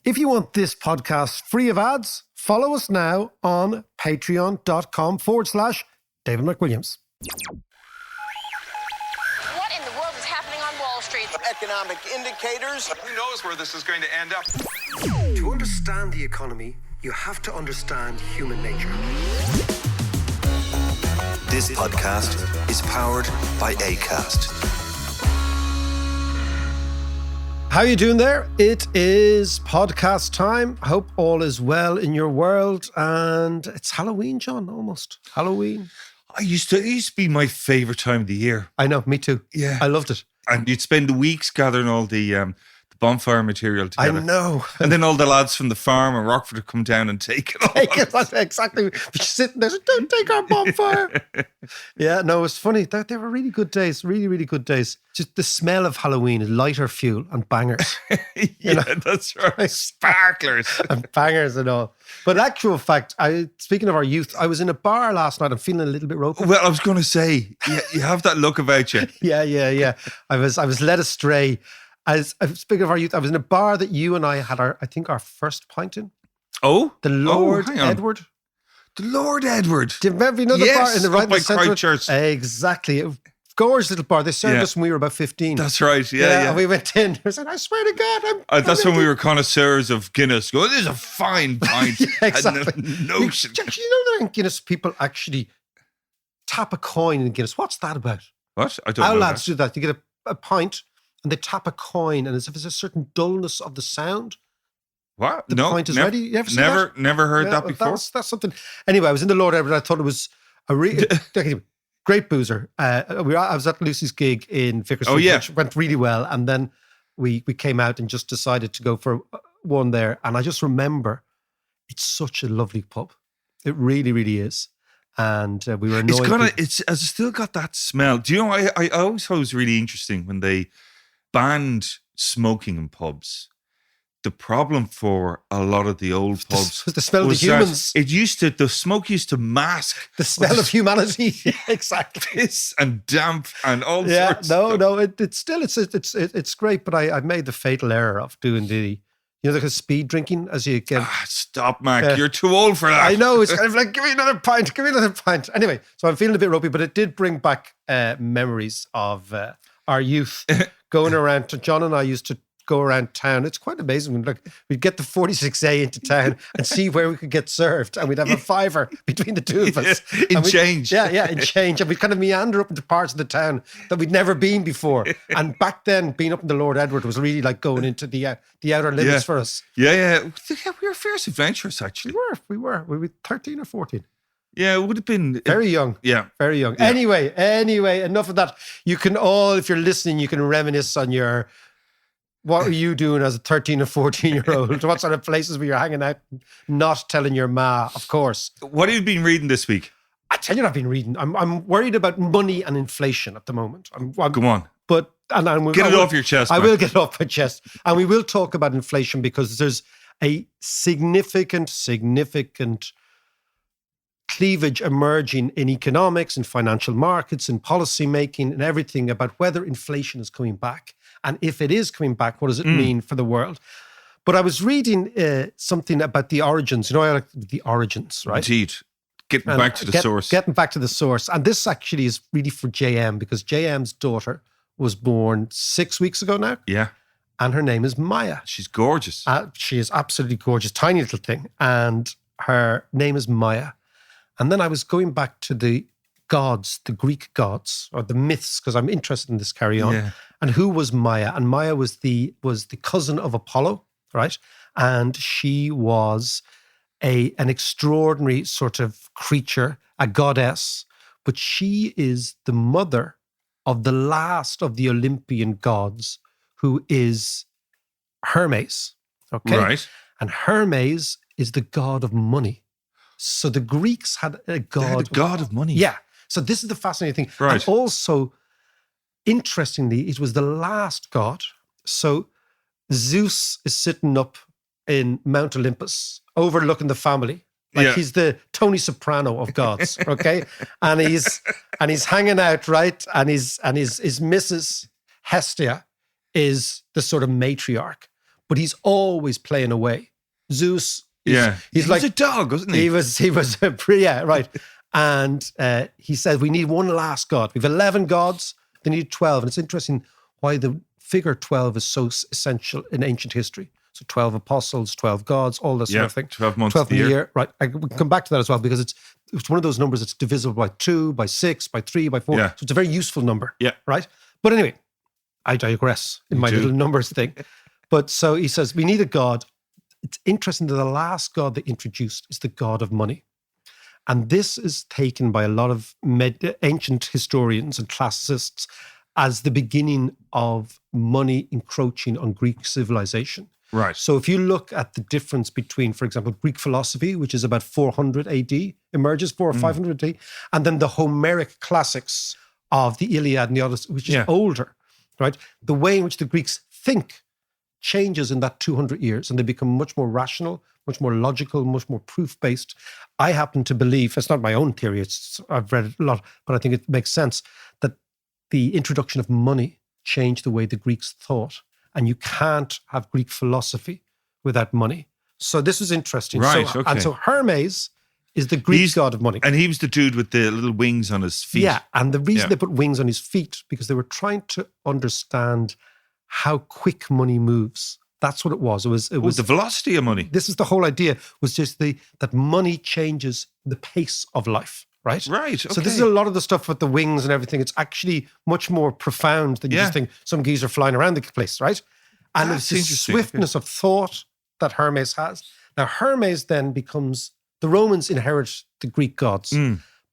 If you want this podcast free of ads, follow us now on patreon.com/David McWilliams. What in the world is happening on Wall Street? Economic indicators. Who knows where this is going to end up? To understand the economy, you have to understand human nature. This podcast is powered by Acast. How are you doing there? It is podcast time. Hope all is well in your world. And it's Halloween, John, almost. Halloween. It used to be my favourite time of the year. I know, me too. Yeah. I loved it. And you'd spend weeks gathering all the bonfire material together. I know. And then all the lads from the farm in Rockford would come down and take it all. Exactly. But you're sitting there, don't take our bonfire. Yeah, no, it's funny. They were really good days, really, really good days. Just the smell of Halloween is lighter fuel and bangers. That's right. Sparklers. And bangers and all. But actual fact, speaking of our youth, I was in a bar last night. I'm feeling a little bit ropey. Well, I was going to say, you have that look about you. Yeah. I was led astray. Speaking of our youth, I was in a bar that you and I had our first pint in. Oh? The Lord hang on. Edward. The Lord Edward. Do you remember another bar in the right up by centre? Christchurch. Exactly. Gorgeous little bar. They served us when we were about 15. That's right. Yeah. And we went in. I said, I swear to God, that's when we were connoisseurs of Guinness. This is a fine pint. Yeah, exactly. Had no notion. You know that in Guinness people actually tap a coin in Guinness. What's that about? What? I don't know. Our lads do that. You get a pint and they tap a coin, and as if there's a certain dullness of the sound. What? The pint is ready. You ever seen that? Never heard that before. That's something. Anyway, I was in the Lord Edward. I thought it was a great boozer. I was at Lucy's gig in Vickers Street, which went really well. And then we came out and just decided to go for one there. And I just remember it's such a lovely pub. It really, really is. And we were annoyed. It's still got that smell. Do you know, I always thought it was really interesting when they banned smoking in pubs. The problem for a lot of the old pubs was the smell of the humans. The smoke used to mask the smell of humanity. Exactly. Piss and damp and all sorts. It's great. But I made the fatal error of doing the speed drinking as you get. Stop, Mac. You're too old for that. I know. It's kind of like, give me another pint. Anyway, so I'm feeling a bit ropey, but it did bring back memories of our youth going around. John and I used to go around town. It's quite amazing. We'd get the 46A into town and see where we could get served, and we'd have a fiver between the two of us. In change. In change. And we'd kind of meander up into parts of the town that we'd never been before. And back then, being up in the Lord Edward was really like going into the outer limits for us. Yeah. We were fierce adventurous, actually. We were 13 or 14. Yeah, it would have been... Very young. Yeah. Very young. Yeah. Anyway, enough of that. You can all, if you're listening, you can reminisce on what were you doing as a 13 or 14-year-old? What sort of places were you hanging out, not telling your ma, of course. What have you been reading this week? I tell you, I've been reading. I'm worried about money and inflation at the moment. Come on. But get it off your chest. I will get it off my chest. And we will talk about inflation because there's a significant cleavage emerging in economics and financial markets and policy making and everything about whether inflation is coming back. And if it is coming back, what does it mean for the world? But I was reading something about the origins. I like the origins, right? Indeed. Getting back to the source. Getting back to the source. And this actually is really for JM because JM's daughter was born 6 weeks ago now. Yeah. And her name is Maia. She's gorgeous. She is absolutely gorgeous. Tiny little thing. And her name is Maia. And then I was going back to the gods, the Greek gods, or the myths, because I'm interested in this, carry on. Yeah. And who was Maia? And Maia was the cousin of Apollo, right? And she was an extraordinary sort of creature, a goddess, but she is the mother of the last of the Olympian gods, who is Hermes, okay? Right. And Hermes is the god of money. So the Greeks had a god. They had a god of money. Yeah. So this is the fascinating thing. Right. And also, interestingly, it was the last god. So Zeus is sitting up in Mount Olympus, overlooking the family. Like he's the Tony Soprano of gods, okay? and he's hanging out, right? And his Mrs. Hestia is the sort of matriarch. but he's always playing away. Zeus, he's he like was a dog, wasn't he? He was yeah, right. And he said, we need one last god. We have 11 gods, they need 12. And it's interesting why the figure 12 is so essential in ancient history. So 12 apostles, 12 gods, all this sort of thing. 12 months of the year. Right. We can come back to that as well, because it's one of those numbers that's divisible by 2, by 6, by 3, by 4. Yeah. So it's a very useful number. Yeah. Right. But anyway, I digress in my little numbers thing. But so he says, we need a god. It's interesting that the last god they introduced is the god of money. And this is taken by a lot of ancient historians and classicists as the beginning of money encroaching on Greek civilization. Right. So if you look at the difference between, for example, Greek philosophy, which is about 400 AD, emerges 400 or 500 AD, and then the Homeric classics of the Iliad and the Odyssey, which is older, right? The way in which the Greeks think changes in that 200 years, and they become much more rational, much more logical, much more proof-based. I happen to believe, it's not my own theory, I've read it a lot, but I think it makes sense, that the introduction of money changed the way the Greeks thought. And you can't have Greek philosophy without money. So this is interesting. Right, so, okay. And so Hermes is the Greek god of money. And he was the dude with the little wings on his feet. Yeah, and the reason they put wings on his feet, because they were trying to understand how quick money moves. That's what it was. It was the velocity of money. This is the whole idea, was just that money changes the pace of life. Right? Right. Okay. So this is a lot of the stuff with the wings and everything. It's actually much more profound than you just think some geese are flying around the place, right? And it's the swiftness of thought that Hermes has. Now, Hermes then becomes, the Romans inherit the Greek gods,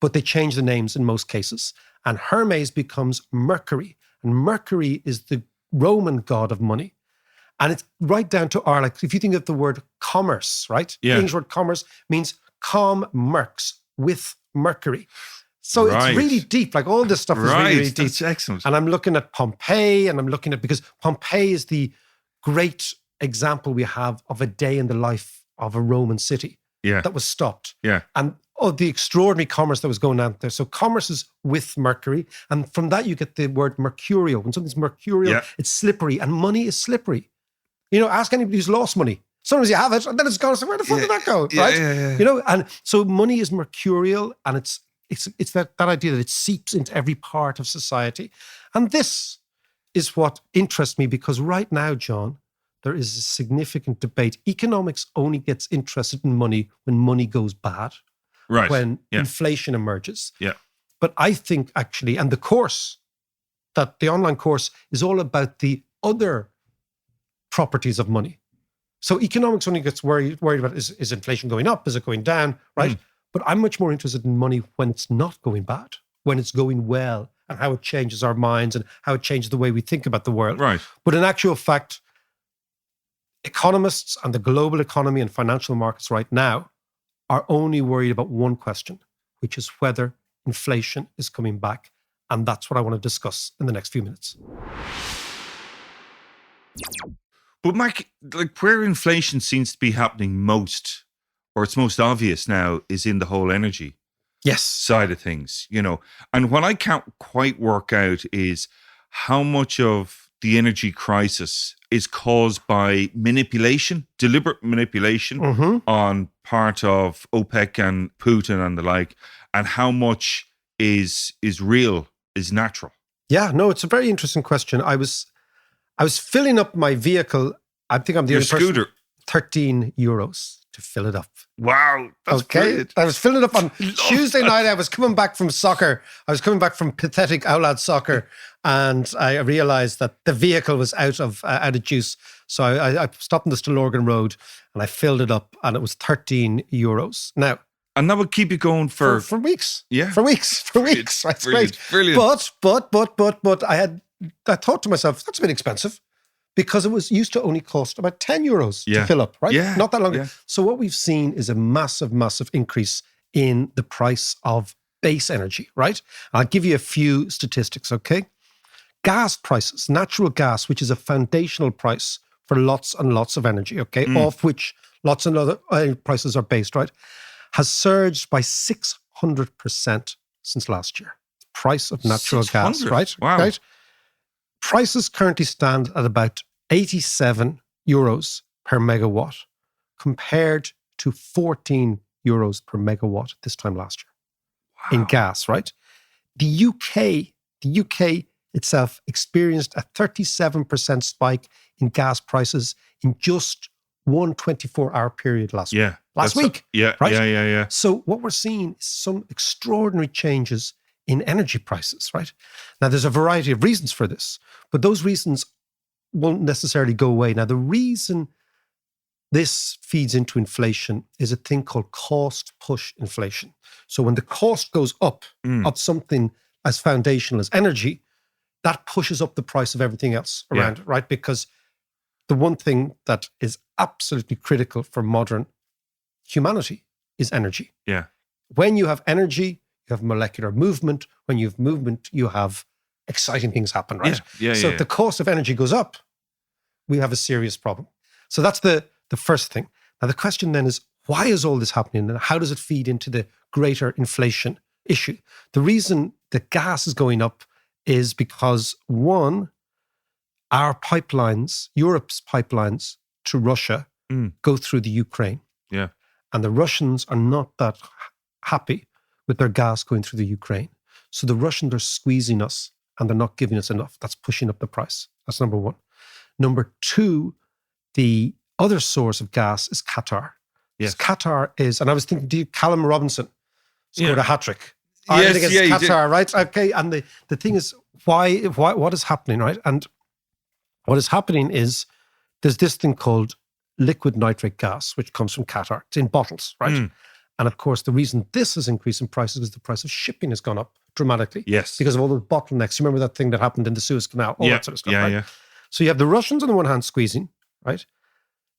but they change the names in most cases. And Hermes becomes Mercury. And Mercury is the Roman god of money. And it's right down to our, like, if you think of the word commerce, right? Yeah. The English word commerce means commerce with Mercury. So it's really deep. Like all this stuff is really, really deep. That's excellent. And I'm looking at Pompeii, and I'm looking at, because Pompeii is the great example we have of a day in the life of a Roman city that was stopped. Yeah. And the extraordinary commerce that was going on there. So commerce is with Mercury. And from that, you get the word mercurial. When something's mercurial, it's slippery, and money is slippery. You know, ask anybody who's lost money. Sometimes you have it, and then it's gone. So where the fuck did that go? Right? Yeah. You know, and so money is mercurial, and it's that idea that it seeps into every part of society. And this is what interests me, because right now, John, there is a significant debate. Economics only gets interested in money when money goes bad, right? When inflation emerges. Yeah. But I think actually, and the online course is all about the other properties of money. So economics only gets worried about is inflation going up? Is it going down? Right? But I'm much more interested in money when it's not going bad, when it's going well, and how it changes our minds and how it changes the way we think about the world. Right. But in actual fact, economists and the global economy and financial markets right now are only worried about one question, which is whether inflation is coming back. And that's what I want to discuss in the next few minutes. But Mike, like where inflation seems to be happening most, or it's most obvious now, is in the whole energy side of things, you know. And what I can't quite work out is how much of the energy crisis is caused by manipulation, deliberate manipulation on part of OPEC and Putin and the like, and how much is real, is natural. Yeah, no, it's a very interesting question. I was filling up my vehicle. I think I'm the only person. Scooter. 13 euros to fill it up. Wow. That's brilliant. I was filling it up on Tuesday night. I was coming back from soccer. I was coming back from pathetic Outland soccer. And I realized that the vehicle was out of juice. So I stopped on the Stillorgan Road and I filled it up, and it was 13 euros. Now, and that would keep you going for weeks. Yeah. For weeks. That's brilliant. great. Brilliant. But I thought to myself, that's a bit expensive, because it used to only cost about 10 euros to fill up, right? Yeah. Not that long ago. Yeah. So what we've seen is a massive, massive increase in the price of base energy, right? I'll give you a few statistics, okay? Gas prices, natural gas, which is a foundational price for lots and lots of energy, okay? Off which lots and other prices are based, right? Has surged by 600% since last year. Price of natural gas, right? Wow. Right? Prices currently stand at about 87 euros per megawatt compared to 14 euros per megawatt this time last year in gas, right? The UK itself experienced a 37% spike in gas prices in just one 24-hour period last week. Right? Yeah. So what we're seeing is some extraordinary changes in energy prices, right? Now, there's a variety of reasons for this, but those reasons won't necessarily go away. Now, the reason this feeds into inflation is a thing called cost push inflation. So when the cost goes up of something as foundational as energy, that pushes up the price of everything else around it, right? Because the one thing that is absolutely critical for modern humanity is energy. Yeah. When you have energy, you have molecular movement. When you have movement, you have exciting things happen, right? So if the cost of energy goes up, we have a serious problem. So that's the first thing. Now, the question then is, why is all this happening and how does it feed into the greater inflation issue? The reason that gas is going up is because, one, our pipelines, Europe's pipelines to Russia go through the Ukraine. Yeah. And the Russians are not that happy with their gas going through the Ukraine. So the Russians are squeezing us and they're not giving us enough. That's pushing up the price. That's number one. Number two, the other source of gas is Qatar. Yes. Qatar is, and I was thinking, Callum Robinson scored a hat-trick. Yes, against Qatar, right? Okay, and the thing is, why, what is happening, right? And what is happening is there's this thing called liquid nitrate gas, which comes from Qatar. It's in bottles, right? And of course, the reason this is increasing prices is the price of shipping has gone up dramatically. Yes. Because of all those bottlenecks. You remember that thing that happened in the Suez Canal? All that sort of stuff, right? Yeah. So you have the Russians on the one hand squeezing, right?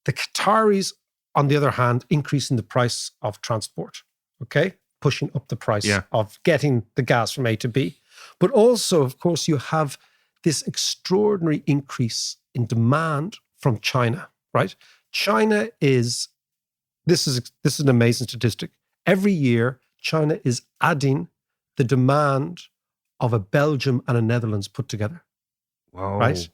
The Qataris, on the other hand, increasing the price of transport, okay? Pushing up the price of getting the gas from A to B. But also, of course, you have this extraordinary increase in demand from China, right? China is, this is an amazing statistic. Every year, China is adding the demand of a Belgium and a Netherlands put together. Wow. Right?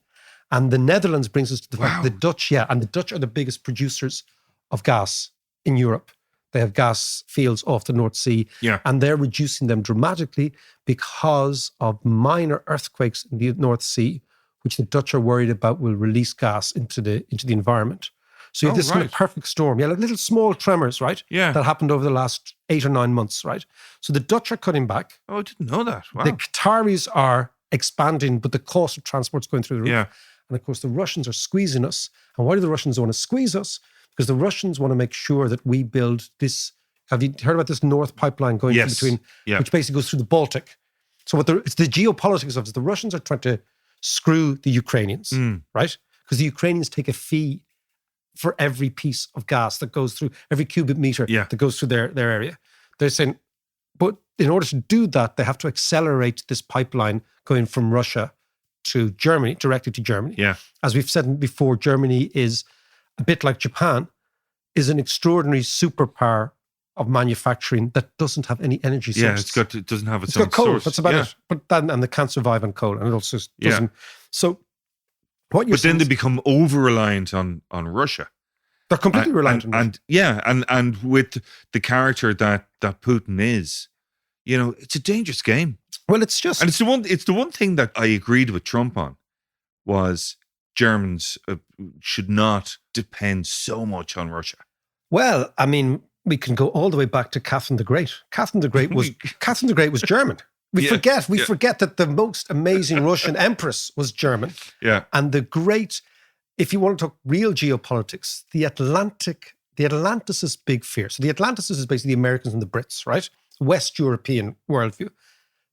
And the Netherlands brings us to the fact the Dutch, and the Dutch are the biggest producers of gas in Europe. They have gas fields off the North Sea, and they're reducing them dramatically because of minor earthquakes in the North Sea, which the Dutch are worried about will release gas into the environment. So you have this kind of perfect storm. Like little small tremors, right? Yeah. That happened over the last 8 or 9 months, right? So the Dutch are cutting back. Oh, I didn't know that. Wow. The Qataris are expanding, but the cost of transport's going through the roof. Yeah. And of course, the Russians are squeezing us. And why do the Russians want to squeeze us? Because the Russians want to make sure that we build this. Have you heard about this North Pipeline going in between, which basically goes through the Baltic? So it's the geopolitics of it. The Russians are trying to screw the Ukrainians, right? Because the Ukrainians take a fee for every piece of gas that goes through, every cubic meter that goes through their area. They're saying, but in order to do that, they have to accelerate this pipeline going from Russia to Germany, directly to Germany. Yeah. As we've said before, Germany is a bit like Japan, is an extraordinary superpower of manufacturing that doesn't have any energy sources. Yeah, it doesn't have its got own coal, source. that's about it. But then, and they can't survive on coal, and it also doesn't. So what you're then they become over-reliant on Russia. They're completely reliant on Russia. And with the character that Putin is, it's a dangerous game. Well, it's just, and it's the one thing that I agreed with Trump on was Germans should not depend so much on Russia. Well, I mean, we can go all the way back to Catherine the Great. Catherine the Great was German. We forget that the most amazing Russian empress was German. Yeah. And if you want to talk real geopolitics, the Atlanticist big fear. So the Atlanticist is basically the Americans and the Brits, right? West European worldview.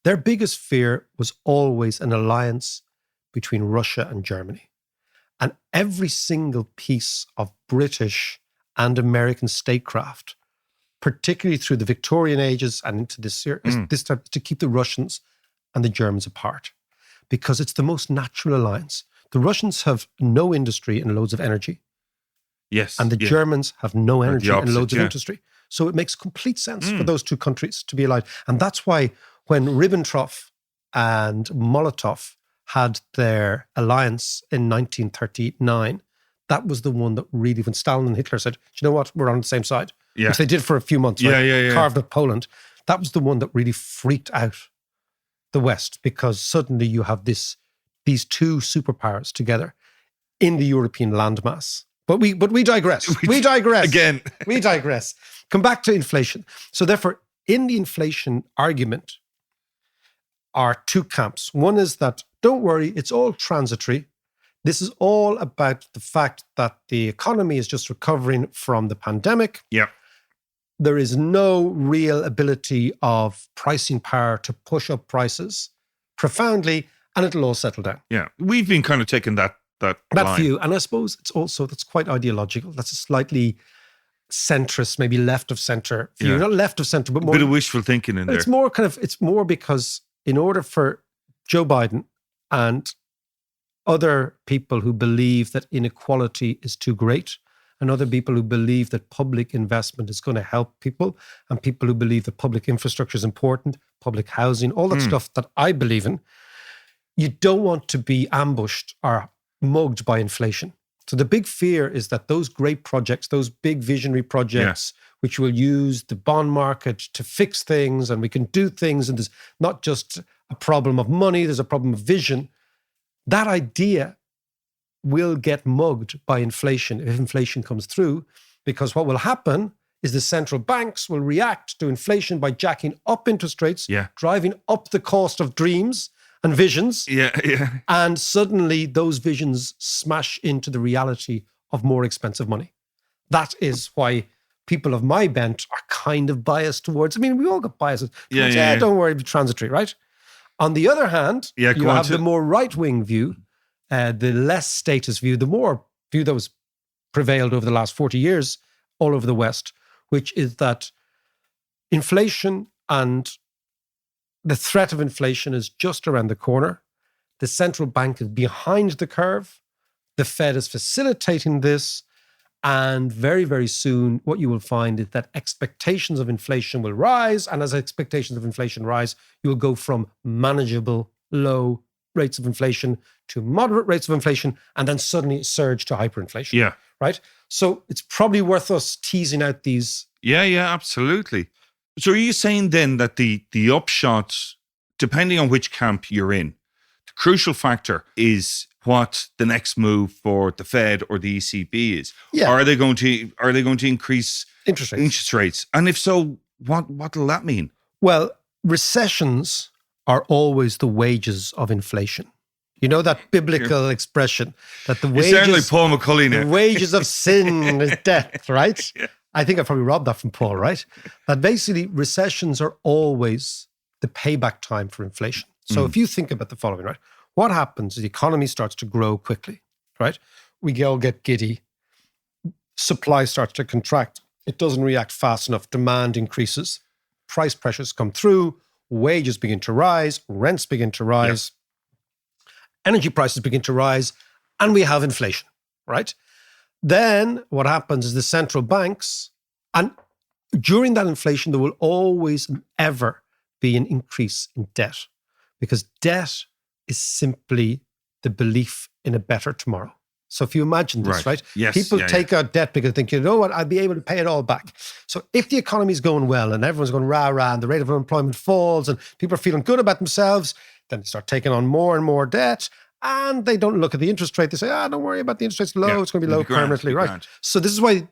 Their biggest fear was always an alliance between Russia and Germany. And every single piece of British and American statecraft, particularly through the Victorian ages and into this time, to keep the Russians and the Germans apart, because it's the most natural alliance. The Russians have no industry and loads of energy. Yes. And the Germans have no energy and loads of yeah. industry. So it makes complete sense for those two countries to be allied. And that's why when Ribbentrop and Molotov had their alliance in 1939, that was the one that really, when Stalin and Hitler said, "Do you know what, we're on the same side," Yeah. which they did for a few months, right? Yeah. Carved up Poland. That was the one that really freaked out the West, because suddenly you have these two superpowers together in the European landmass. But we digress. We digress. Again. We digress. Come back to inflation. So therefore, in the inflation argument are two camps. One is that, don't worry, it's all transitory. This is all about the fact that the economy is just recovering from the pandemic. Yeah. There is no real ability of pricing power to push up prices profoundly, and it'll all settle down. Yeah. We've been kind of taking that line. view. And I suppose that's quite ideological. That's a slightly centrist, maybe left of center view. Yeah. Not left of center, but more. A bit of wishful thinking in there. It's more because in order for Joe Biden and other people who believe that inequality is too great, and other people who believe that public investment is going to help people, and people who believe that public infrastructure is important, public housing, all that stuff that I believe in, you don't want to be ambushed or mugged by inflation. So the big fear is that those great projects, those big visionary projects, which will use the bond market to fix things, and we can do things, and there's not just a problem of money, there's a problem of vision. That idea will get mugged by inflation if inflation comes through, because what will happen is the central banks will react to inflation by jacking up interest rates, driving up the cost of dreams and visions. And suddenly those visions smash into the reality of more expensive money. That is why people of my bent are kind of biased towards, we all got biases. Don't worry, it'll be transitory, right? On the other hand, you have the more right-wing view, the less status view, the more view that was prevailed over the last 40 years all over the West, which is that inflation and the threat of inflation is just around the corner. The central bank is behind the curve. The Fed is facilitating this. And very, very soon, what you will find is that expectations of inflation will rise. And as expectations of inflation rise, you will go from manageable low rates of inflation to moderate rates of inflation, and then suddenly surge to hyperinflation. Yeah. Right? So it's probably worth us teasing out these. Yeah, absolutely. So are you saying then that the upshot, depending on which camp you're in, the crucial factor is what the next move for the Fed or the ECB is? Yeah. Are they going to increase interest rates? And if so, what will that mean? Well, recessions are always the wages of inflation. You know that biblical expression that the wages... You sound like Paul McCulley now. The wages of sin is death, right? Yeah. I think I probably robbed that from Paul, right? That basically recessions are always the payback time for inflation. So if you think about the following, right? What happens is the economy starts to grow quickly, right? We all get giddy. Supply starts to contract. It doesn't react fast enough. Demand increases. Price pressures come through. Wages begin to rise. Rents begin to rise. Energy prices begin to rise. And we have inflation, right? Then what happens is the central banks, and during that inflation, there will always and ever be an increase in debt, because debt is simply the belief in a better tomorrow. So if you imagine this, right? Yes. People take out debt because they think, you know what, I'll be able to pay it all back. So if the economy is going well and everyone's going rah-rah and the rate of unemployment falls and people are feeling good about themselves, then they start taking on more and more debt, and they don't look at the interest rate. They say, don't worry about the interest rate's low. It's going to be low permanently, right? So this is why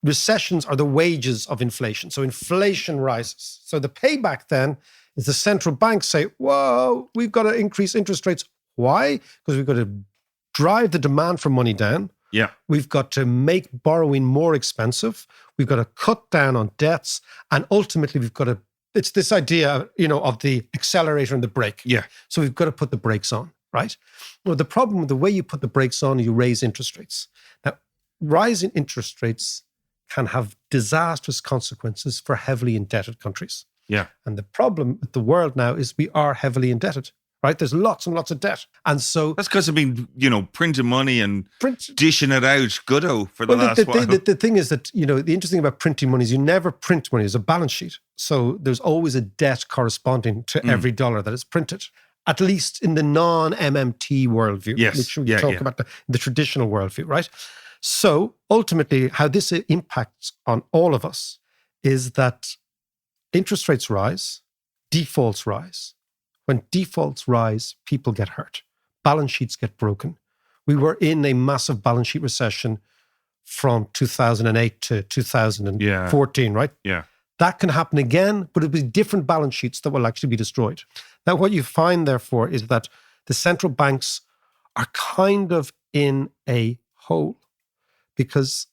recessions are the wages of inflation. So inflation rises. So the payback then is the central banks say, whoa, we've got to increase interest rates. Why? Because we've got to drive the demand for money down. Yeah. We've got to make borrowing more expensive. We've got to cut down on debts. And ultimately, we've got to, it's this idea, of the accelerator and the brake. Yeah. So we've got to put the brakes on, right? Well, the problem with the way you put the brakes on, you raise interest rates. Now, rising interest rates can have disastrous consequences for heavily indebted countries. Yeah. And the problem with the world now is we are heavily indebted, right? There's lots and lots of debt. And so... That's because I've been, printing money and dishing it out for the last while. The thing is that, the interesting thing about printing money is you never print money as a balance sheet. So there's always a debt corresponding to every dollar that is printed, at least in the non-MMT worldview, which we talk about the traditional worldview, right? So ultimately, how this impacts on all of us is that interest rates rise, defaults rise. When defaults rise, people get hurt. Balance sheets get broken. We were in a massive balance sheet recession from 2008 to 2014, right? Yeah. That can happen again, but it'll be different balance sheets that will actually be destroyed. Now, what you find, therefore, is that the central banks are kind of in a hole because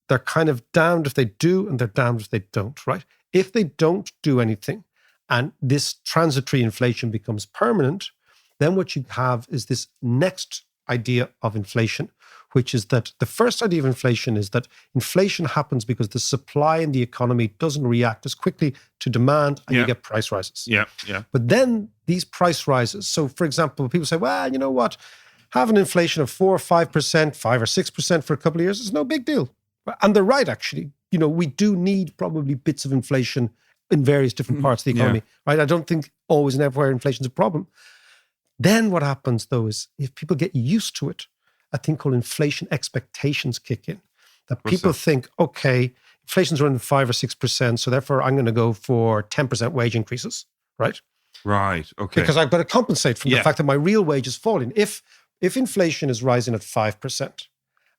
they're kind of damned if they do and they're damned if they don't, right? If they don't do anything and this transitory inflation becomes permanent, then what you have is this next idea of inflation, which is that the first idea of inflation is that inflation happens because the supply in the economy doesn't react as quickly to demand and you get price rises. Yeah. But then these price rises, so for example, people say, well, you know what? Having inflation of 4 or 5%, 5 or 6% for a couple of years is no big deal. And they're right, actually. You know, we do need probably bits of inflation in various different parts of the economy, right? I don't think always and everywhere inflation is a problem. Then what happens, though, is if people get used to it, a thing called inflation expectations kick in. That people think, okay, inflation's running 5 or 6%, so therefore I'm going to go for 10% wage increases, right? Right, okay. Because I've got to compensate from the fact that my real wage is falling. If inflation is rising at 5%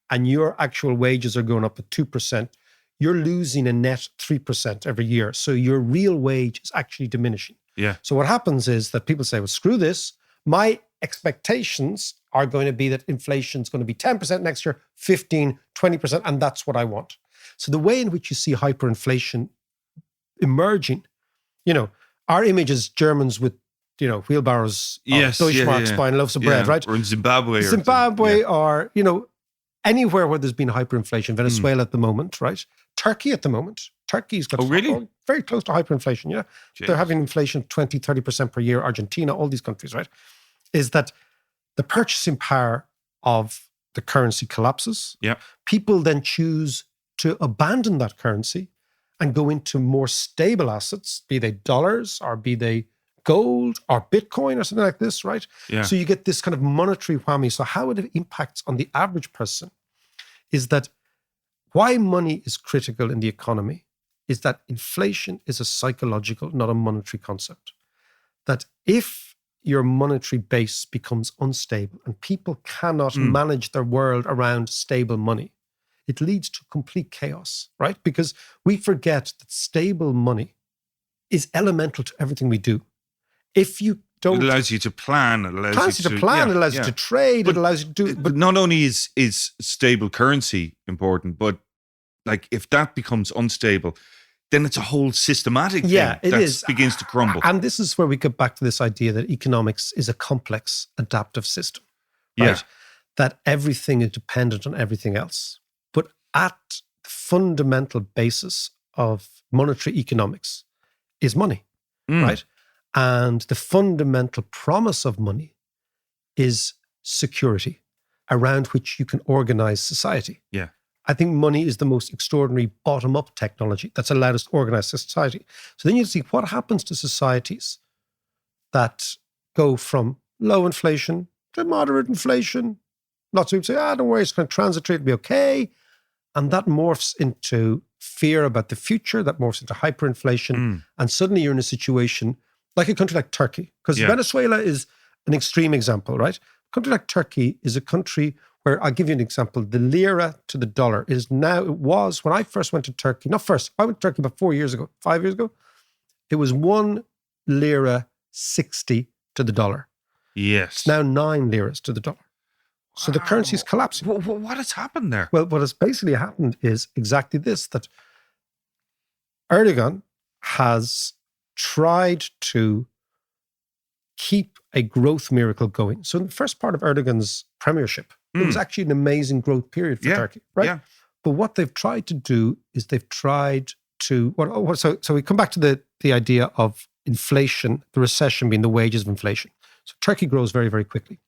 and your actual wages are going up at 2%, you're losing a net 3% every year. So your real wage is actually diminishing. Yeah. So what happens is that people say, well, screw this. My expectations are going to be that inflation is going to be 10% next year, 15, 20%, and that's what I want. So the way in which you see hyperinflation emerging, you know, our image is Germans with, you know, wheelbarrows, Deutschmarks buying loaves of bread, right? Or in Zimbabwe. Or, you know, anywhere where there's been hyperinflation, Venezuela at the moment, right? Turkey at the moment. Turkey's got very close to hyperinflation, yeah. Jeez. They're having inflation 20, 30% per year. Argentina, all these countries, right? Is that the purchasing power of the currency collapses. Yeah. People then choose to abandon that currency and go into more stable assets, be they dollars or be they gold or Bitcoin or something like this, right? Yeah. So you get this kind of monetary whammy. So how it impacts on the average person is that why money is critical in the economy is that inflation is a psychological, not a monetary concept. That if your monetary base becomes unstable and people cannot manage their world around stable money, it leads to complete chaos, right? Because we forget that stable money is elemental to everything we do. If you don't... It allows you to plan. It allows you to plan. It allows you to trade. It allows you to do... But not only is stable currency important, but like if that becomes unstable, then it's a whole systematic thing that begins to crumble. And this is where we get back to this idea that economics is a complex adaptive system, right? Yeah. That everything is dependent on everything else. But at the fundamental basis of monetary economics is money, right? And the fundamental promise of money is security around which you can organize society. Yeah. I think money is the most extraordinary bottom-up technology that's allowed us to organize society. So then you see what happens to societies that go from low inflation to moderate inflation. Lots of people say, don't worry, it's going to transitory, it'll be okay. And that morphs into fear about the future, that morphs into hyperinflation. And suddenly you're in a situation like a country like Turkey, because Venezuela is an extreme example, right? A country like Turkey is a country where, I'll give you an example, the lira to the dollar is now, it was, when I first went to Turkey, I went to Turkey about 5 years ago, it was 1 lira 60 to the dollar. Yes. It's now 9 liras to the dollar. So the currency is collapsing. What has happened there? Well, what has basically happened is exactly this, that Erdogan has tried to keep a growth miracle going. So in the first part of Erdogan's premiership, it was actually an amazing growth period for Turkey, right? Yeah. But what they've tried to do is they've tried to, so we come back to the idea of inflation, the recession being the wages of inflation. So Turkey grows very, very quickly,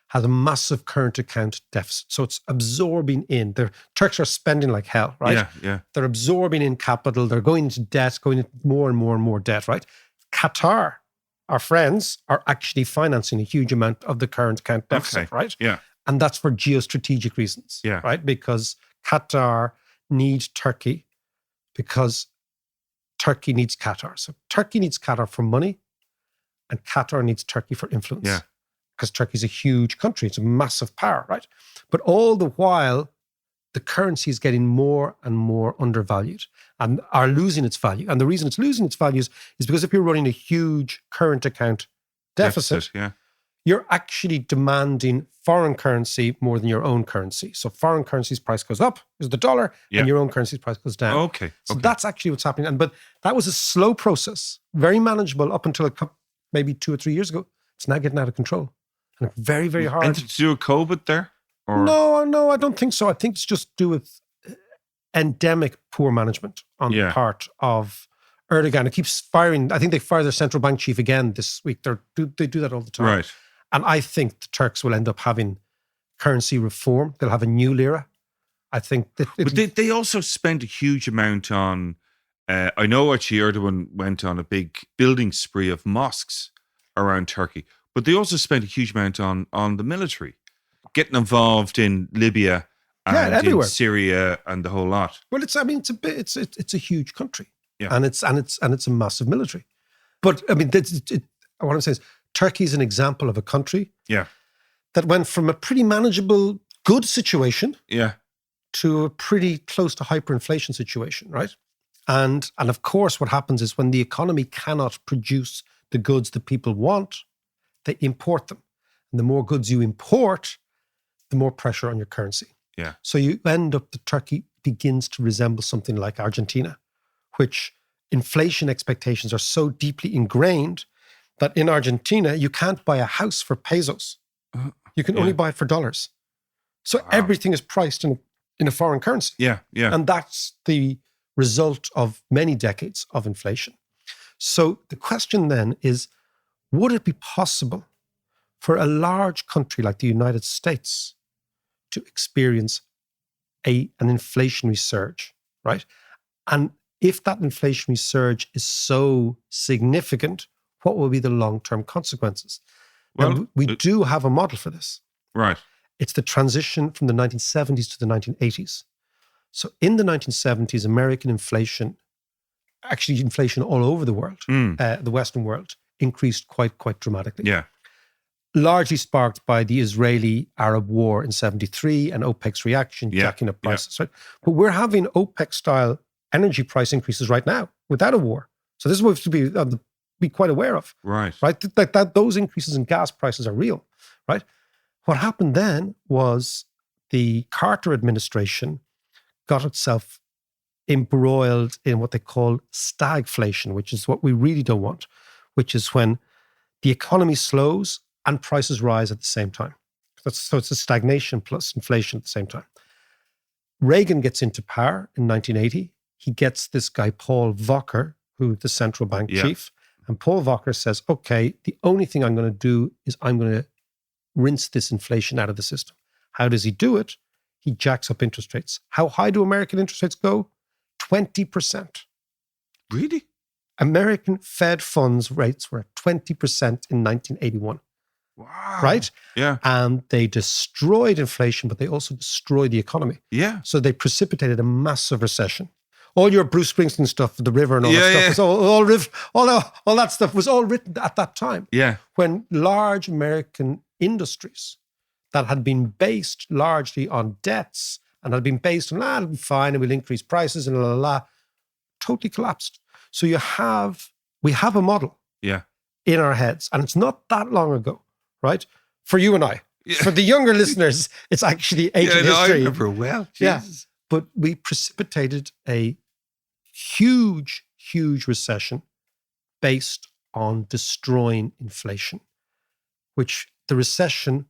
has a massive current account deficit. So it's absorbing in. The Turks are spending like hell, right? Yeah. They're absorbing in capital. They're going into debt, going into more and more and more debt, right? Qatar, our friends, are actually financing a huge amount of the current account deficit, right? Yeah. And that's for geostrategic reasons, Yeah. right? Because Qatar needs Turkey because Turkey needs Qatar. So Turkey needs Qatar for money and Qatar needs Turkey for influence. Yeah. Because Turkey's a huge country. It's a massive power, right? But all the while, the currency is getting more and more undervalued and are losing its value. And the reason it's losing its values is because if you're running a huge current account deficit, Yeah. you're actually demanding foreign currency more than your own currency. So foreign currency's price goes up, is the dollar, Yeah. and your own currency's price goes down. Okay. So Okay. that's actually what's happening. But that was a slow process, very manageable up until maybe 2 or 3 years ago. It's now getting out of control. And very, very hard. Anything to do with COVID there? Or? No, I don't think so. I think it's just to do with endemic poor management on the part of Erdogan. It keeps firing. I think they fired their central bank chief again this week. They do that all the time. Right. And I think the Turks will end up having currency reform. They'll have a new lira. I think that... But they also spent a huge amount on... I know actually Erdogan went on a big building spree of mosques around Turkey, but they also spent a huge amount on the military, getting involved in Libya and in Syria and the whole lot. Well, it's a huge country, yeah, and it's a massive military. But I mean, what I'm saying is, Turkey is an example of a country, that went from a pretty manageable, good situation, to a pretty close to hyperinflation situation, right? And of course, what happens is when the economy cannot produce the goods that people want, they import them. And the more goods you import, the more pressure on your currency. Yeah. So you end up that Turkey begins to resemble something like Argentina, which inflation expectations are so deeply ingrained that in Argentina, you can't buy a house for pesos. You can only buy it for dollars. So everything is priced in a foreign currency. Yeah. And that's the result of many decades of inflation. So the question then is, would it be possible for a large country like the United States to experience an inflationary surge, right? And if that inflationary surge is so significant, what will be the long-term consequences? Well, now, we do have a model for this. Right. It's the transition from the 1970s to the 1980s. So in the 1970s, American inflation, actually inflation all over the world, the Western world, increased quite dramatically. Yeah. Largely sparked by the Israeli-Arab war in 73 and OPEC's reaction, jacking up prices, right? But we're having OPEC-style energy price increases right now without a war. So this is what we have to be quite aware of. Right. Right? That those increases in gas prices are real, right? What happened then was the Carter administration got itself embroiled in what they call stagflation, which is what we really don't want, which is when the economy slows and prices rise at the same time. So it's a stagnation plus inflation at the same time. Reagan gets into power in 1980. He gets this guy, Paul Volcker, who's the central bank chief. And Paul Volcker says, okay, the only thing I'm going to do is I'm going to rinse this inflation out of the system. How does he do it? He jacks up interest rates. How high do American interest rates go? 20%. Really? American Fed funds rates were at 20% in 1981. Wow. Right? Yeah. And they destroyed inflation, but they also destroyed the economy. Yeah. So they precipitated a massive recession. All your Bruce Springsteen stuff, The River and all that stuff, was all that stuff was all written at that time. Yeah. When large American industries that had been based largely on debts and had been based on, it'll be fine and we'll increase prices and totally collapsed. So we have a model in our heads, and it's not that long ago, right? For you and I. Yeah. For the younger listeners, it's actually ancient history. I remember well. Jesus. Yeah. But we precipitated a huge recession based on destroying inflation, which the recession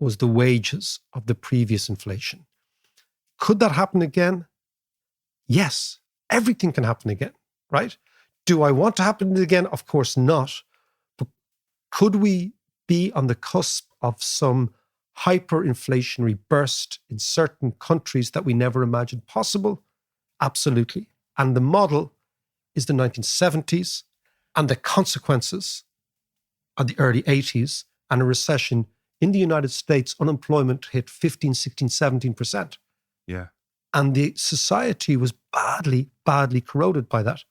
was the wages of the previous inflation. Could that happen again? Yes, everything can happen again, right? Do I want to happen again? Of course not. But could we be on the cusp of some hyperinflationary burst in certain countries that we never imagined possible? Absolutely. And the model is the 1970s and the consequences of the early 80s and a recession in the United States, unemployment hit 15, 16, 17%. Yeah. And the society was badly, badly corroded by that.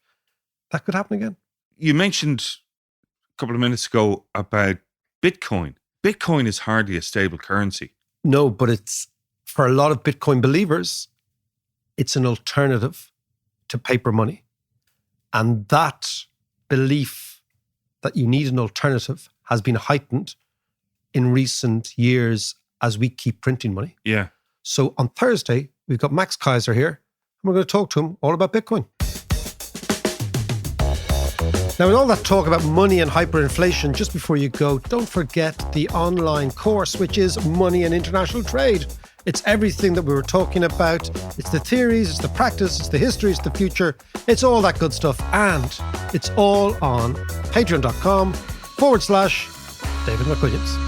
That could happen again. You mentioned a couple of minutes ago about Bitcoin. Bitcoin is hardly a stable currency. No, but it's, for a lot of Bitcoin believers, it's an alternative to paper money. And that belief that you need an alternative has been heightened in recent years as we keep printing money. Yeah. So on Thursday, we've got Max Kaiser here, and we're going to talk to him all about Bitcoin. Now, with all that talk about money and hyperinflation, just before you go, don't forget the online course, which is Money and International Trade. It's everything that we were talking about. It's the theories, it's the practice, it's the history, it's the future. It's all that good stuff. And it's all on patreon.com/David McWilliams.